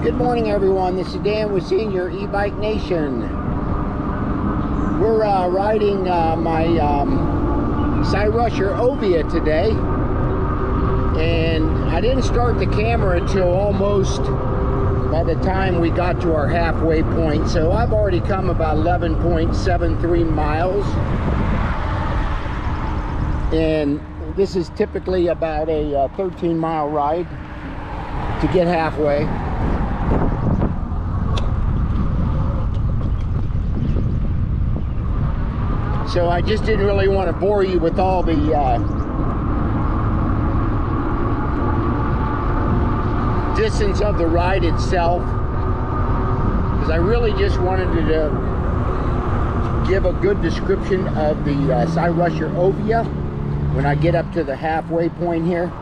Good morning, everyone. This is Dan with Senior E-Bike Nation. We're riding my Cyrusher Ovia today, and I didn't start the camera until almost by the time we got to our halfway point. So I've already come about 11.73 miles, and this is typically about a 13-mile ride to get halfway. So I just didn't really want to bore you with all the distance of the ride itself, because I really just wanted to give a good description of the Cyrusher Ovia when I get up to the halfway point here.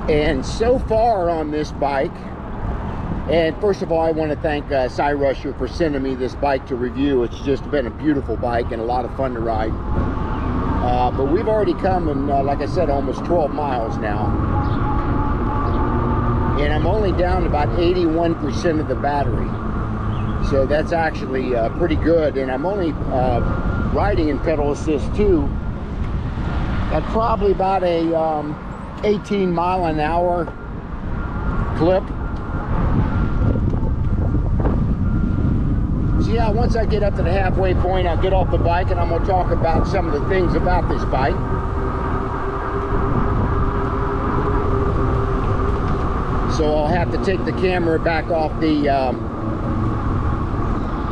And so far on this bike, and first of all, I want to thank Cyrusher for sending me this bike to review. It's just been a beautiful bike and a lot of fun to ride. But we've already come in, like I said, almost 12 miles now. And I'm only down to about 81% of the battery. So that's actually pretty good. And I'm only riding in pedal assist too at probably about a 18 mile an hour clip. So yeah, once I get up to the halfway point, I'll get off the bike and I'm going to talk about some of the things about this bike. So I'll have to take the camera back off the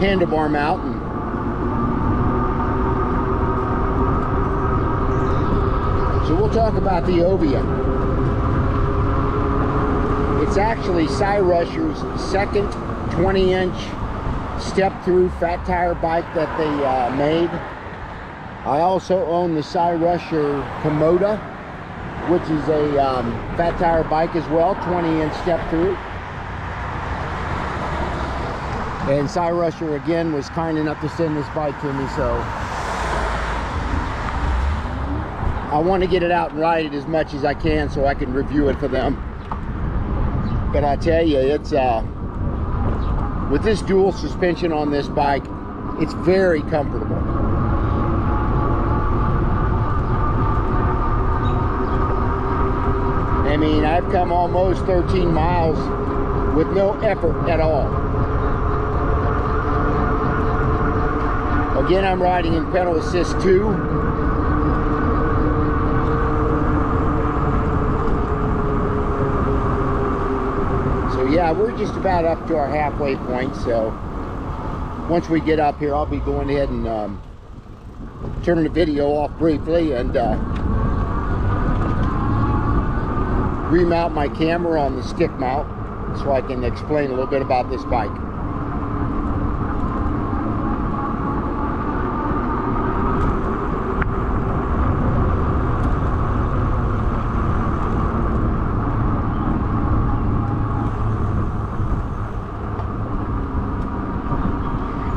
handlebar mount. So we'll talk about the Ovia. It's actually Cyrusher's second 20-inch step-through fat tire bike that they made. I also own the Cyrusher Komoda, which is a fat tire bike as well, 20-inch step-through. And Cyrusher again was kind enough to send this bike to me, so I want to get it out and ride it as much as I can so I can review it for them. But I tell you, it's with this dual suspension on this bike, it's very comfortable. I mean, I've come almost 13 miles with no effort at all. Again, I'm riding in pedal assist 2. Yeah, we're just about up to our halfway point, so once we get up here, I'll be going ahead and turning the video off briefly and remount my camera on the stick mount so I can explain a little bit about this bike.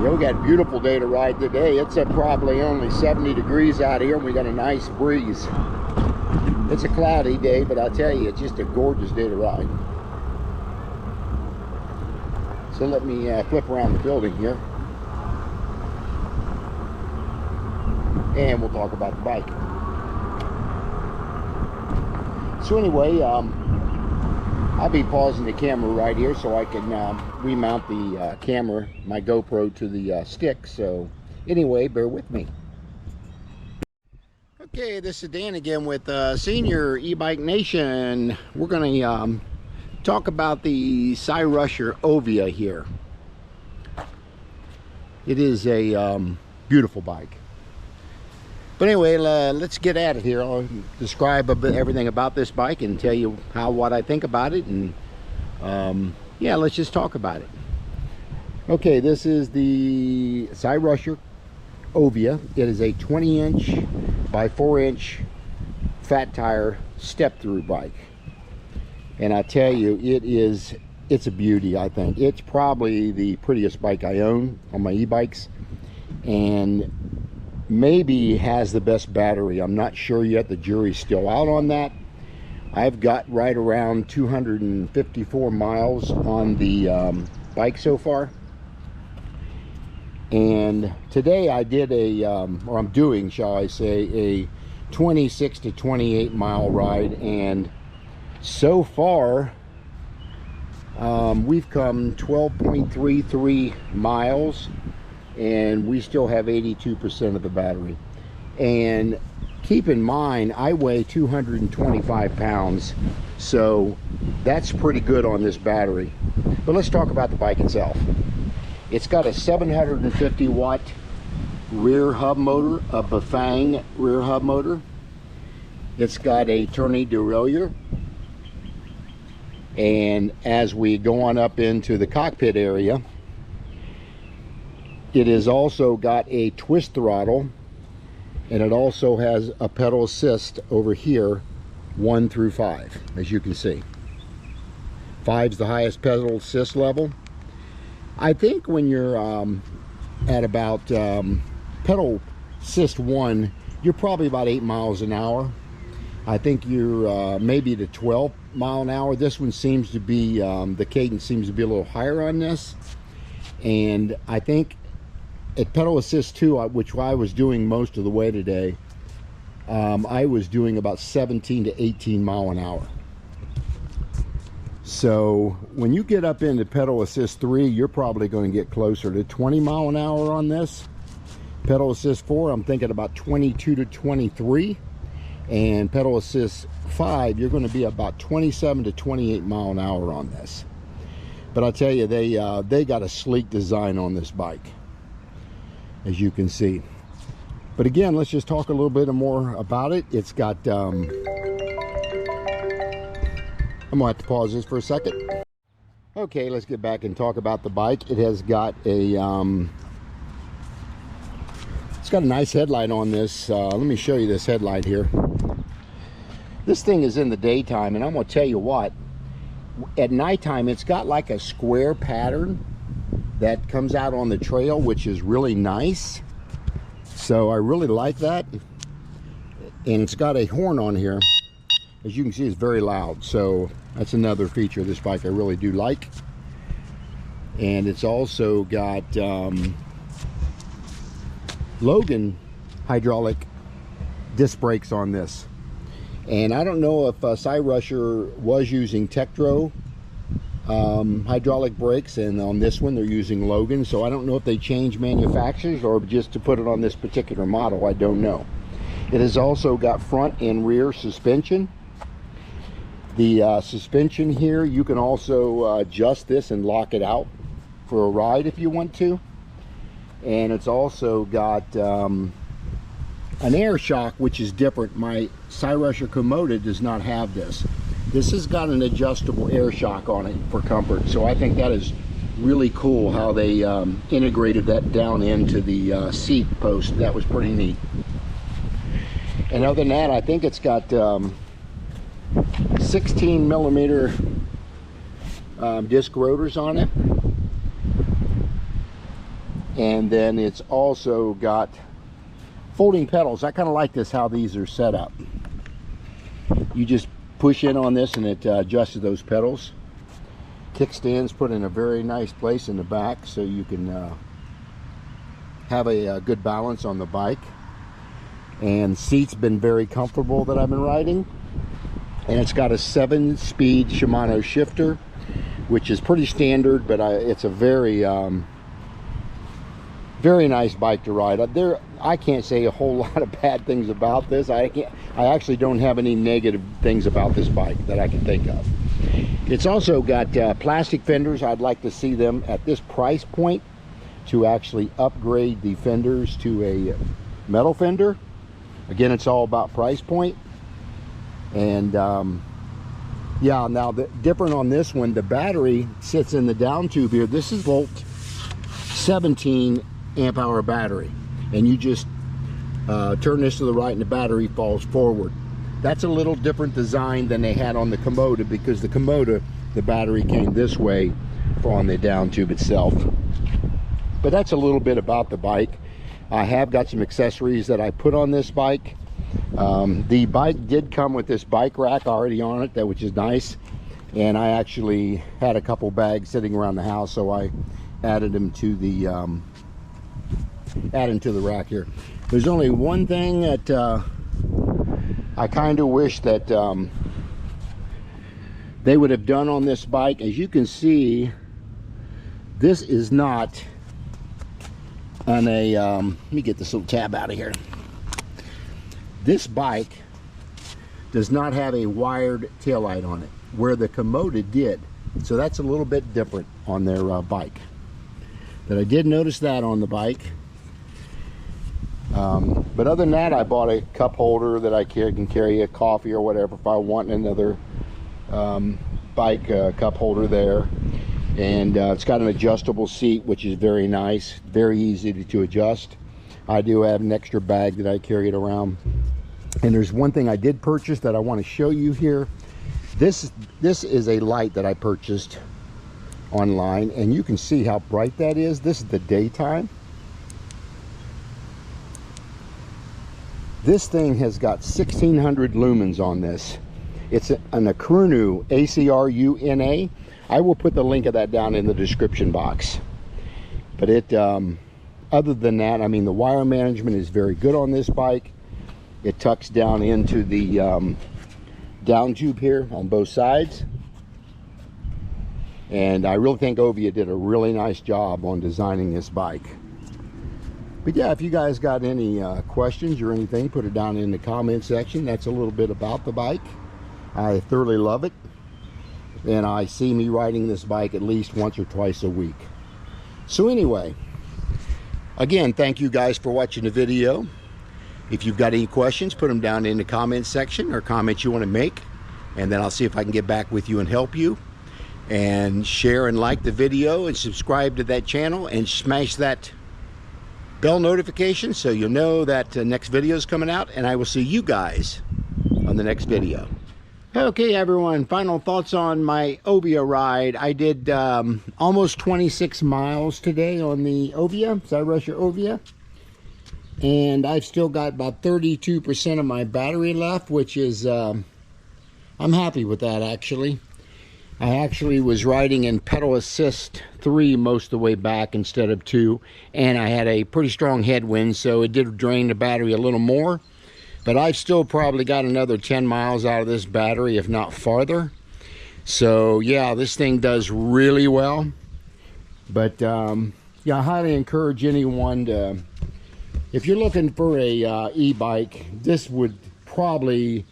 We got a beautiful day to ride today. It's probably only 70 degrees out here and we got a nice breeze. It's a cloudy day, but I'll tell you, it's just a gorgeous day to ride. So let me flip around the building here and we'll talk about the bike. So anyway, I'll be pausing the camera right here so I can remount the camera, my GoPro, to the stick. So anyway, bear with me. Okay, this is Dan again with Senior E-Bike Nation. We're going to talk about the Cyrusher Ovia here. It is a beautiful bike. But anyway, let's get at it here. I'll describe everything about this bike and tell you what I think about it, and yeah, let's just talk about it. Okay, this is the Cyrusher Ovia. It is a 20-inch by 4-inch fat tire step-through bike, and I tell you, it's a beauty. I think it's probably the prettiest bike I own on my e-bikes, and maybe has the best battery. I'm not sure yet. The jury's still out on that. I've got right around 254 miles on the bike so far. And today I did or I'm doing, shall I say, a 26 to 28 mile ride. And so far, we've come 12.33 miles, and we still have 82% of the battery. And keep in mind, I weigh 225 pounds, so that's pretty good on this battery. But let's talk about the bike itself. It's got a 750 watt rear hub motor, a bafang rear hub motor. It's got a tourney derailleur. And as we go on up into the cockpit area, it has also got a twist throttle, and it also has a pedal assist over here, 1 through 5, as you can see. 5's the highest pedal assist level. I think when you're at about pedal assist 1, you're probably about 8 miles an hour. I think you're maybe to 12 mile an hour. This one seems to be, the cadence seems to be a little higher on this. And I think at pedal assist 2, which I was doing most of the way today, I was doing about 17 to 18 mile an hour. So when you get up into pedal assist 3, you're probably going to get closer to 20 mile an hour on this. Pedal assist 4, I'm thinking about 22 to 23. And pedal assist 5, you're going to be about 27 to 28 mile an hour on this. But I'll tell you, they got a sleek design on this bike, as you can see. But again, let's just talk a little bit more about it. It's got I'm gonna have to pause this for a second. Okay, let's get back and talk about the bike. It has got a it's got a nice headlight on this. Let me show you this headlight here. This thing is in the daytime, and I'm gonna tell you what, at nighttime it's got like a square pattern that comes out on the trail, which is really nice. So I really like that. And it's got a horn on here. As you can see, it's very loud. So that's another feature of this bike I really do like. And it's also got Logan hydraulic disc brakes on this. And I don't know if Cyrusher was using Tektro hydraulic brakes, and on this one they're using Logan. So I don't know if they changed manufacturers or just to put it on this particular model. I don't know. It has also got front and rear suspension. The suspension here, you can also adjust this and lock it out for a ride if you want to. And it's also got an air shock, which is different. My Cyrusher Komoda does not have this. This has got an adjustable air shock on it for comfort. So I think that is really cool how they integrated that down into the seat post. That was pretty neat. And other than that, I think it's got 16 millimeter disc rotors on it. And then it's also got folding pedals. I kind of like this, how these are set up. You just push in on this and it adjusts those pedals. Kickstands put in a very nice place in the back, so you can have a good balance on the bike. And seat's been very comfortable that I've been riding. And it's got a 7-speed Shimano shifter, which is pretty standard, but it's a very very nice bike to ride. I can't say a whole lot of bad things about this. I actually don't have any negative things about this bike that I can think of. It's also got plastic fenders. I'd like to see them at this price point to actually upgrade the fenders to a metal fender. Again, it's all about price point. And yeah, now the different on this one, the battery sits in the down tube here. This is volt 17 amp hour battery, and you just turn this to the right and the battery falls forward. That's a little different design than they had on the Komoda, because the Komoda, the battery came this way on the down tube itself. But that's a little bit about the bike. I have got some accessories that I put on this bike. The bike did come with this bike rack already on it, which is nice. And I actually had a couple bags sitting around the house, so I added them to the rack here. There's only one thing that I kind of wish that they would have done on this bike. As you can see, this is not on a let me get this little tab out of here. This bike does not have a wired taillight on it, where the Komoda did. So that's a little bit different on their bike. But I did notice that on the bike. But other than that, I bought a cup holder that I can carry a coffee or whatever if I want another bike cup holder there. And it's got an adjustable seat, which is very nice, very easy to adjust. I do have an extra bag that I carry it around. And there's one thing I did purchase that I want to show you here. This is a light that I purchased online, and you can see how bright that is. This is the daytime. This thing has got 1600 lumens on this. It's an Acrunu, A-C-R-U-N-A. I will put the link of that down in the description box. But it, other than that, I mean, the wire management is very good on this bike. It tucks down into the down tube here on both sides. And I really think Ovia did a really nice job on designing this bike. But yeah, if you guys got any questions or anything, put it down in the comment section. That's a little bit about the bike. I thoroughly love it. And I see me riding this bike at least once or twice a week. So anyway, again, thank you guys for watching the video. If you've got any questions, put them down in the comment section or comments you want to make. And then I'll see if I can get back with you and help you. And share and like the video and subscribe to that channel and smash that bell notification so you'll know that next video is coming out. And I will see you guys on the next video. Okay, everyone, final thoughts on my Ovia ride. I did almost 26 miles today on the Ovia, Cyrusher Ovia. And I've still got about 32% of my battery left, which is, I'm happy with that, actually. I actually was riding in pedal assist 3 most of the way back instead of 2. And I had a pretty strong headwind, so it did drain the battery a little more. But I've still probably got another 10 miles out of this battery, if not farther. So, yeah, this thing does really well. But, yeah, I highly encourage anyone to... If you're looking for a e-bike, this would probably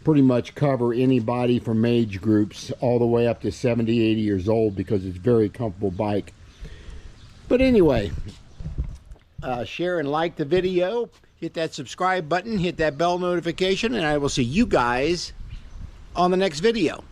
pretty much cover anybody from age groups all the way up to 70, 80 years old, because it's a very comfortable bike. But anyway, share and like the video, hit that subscribe button, hit that bell notification, and I will see you guys on the next video.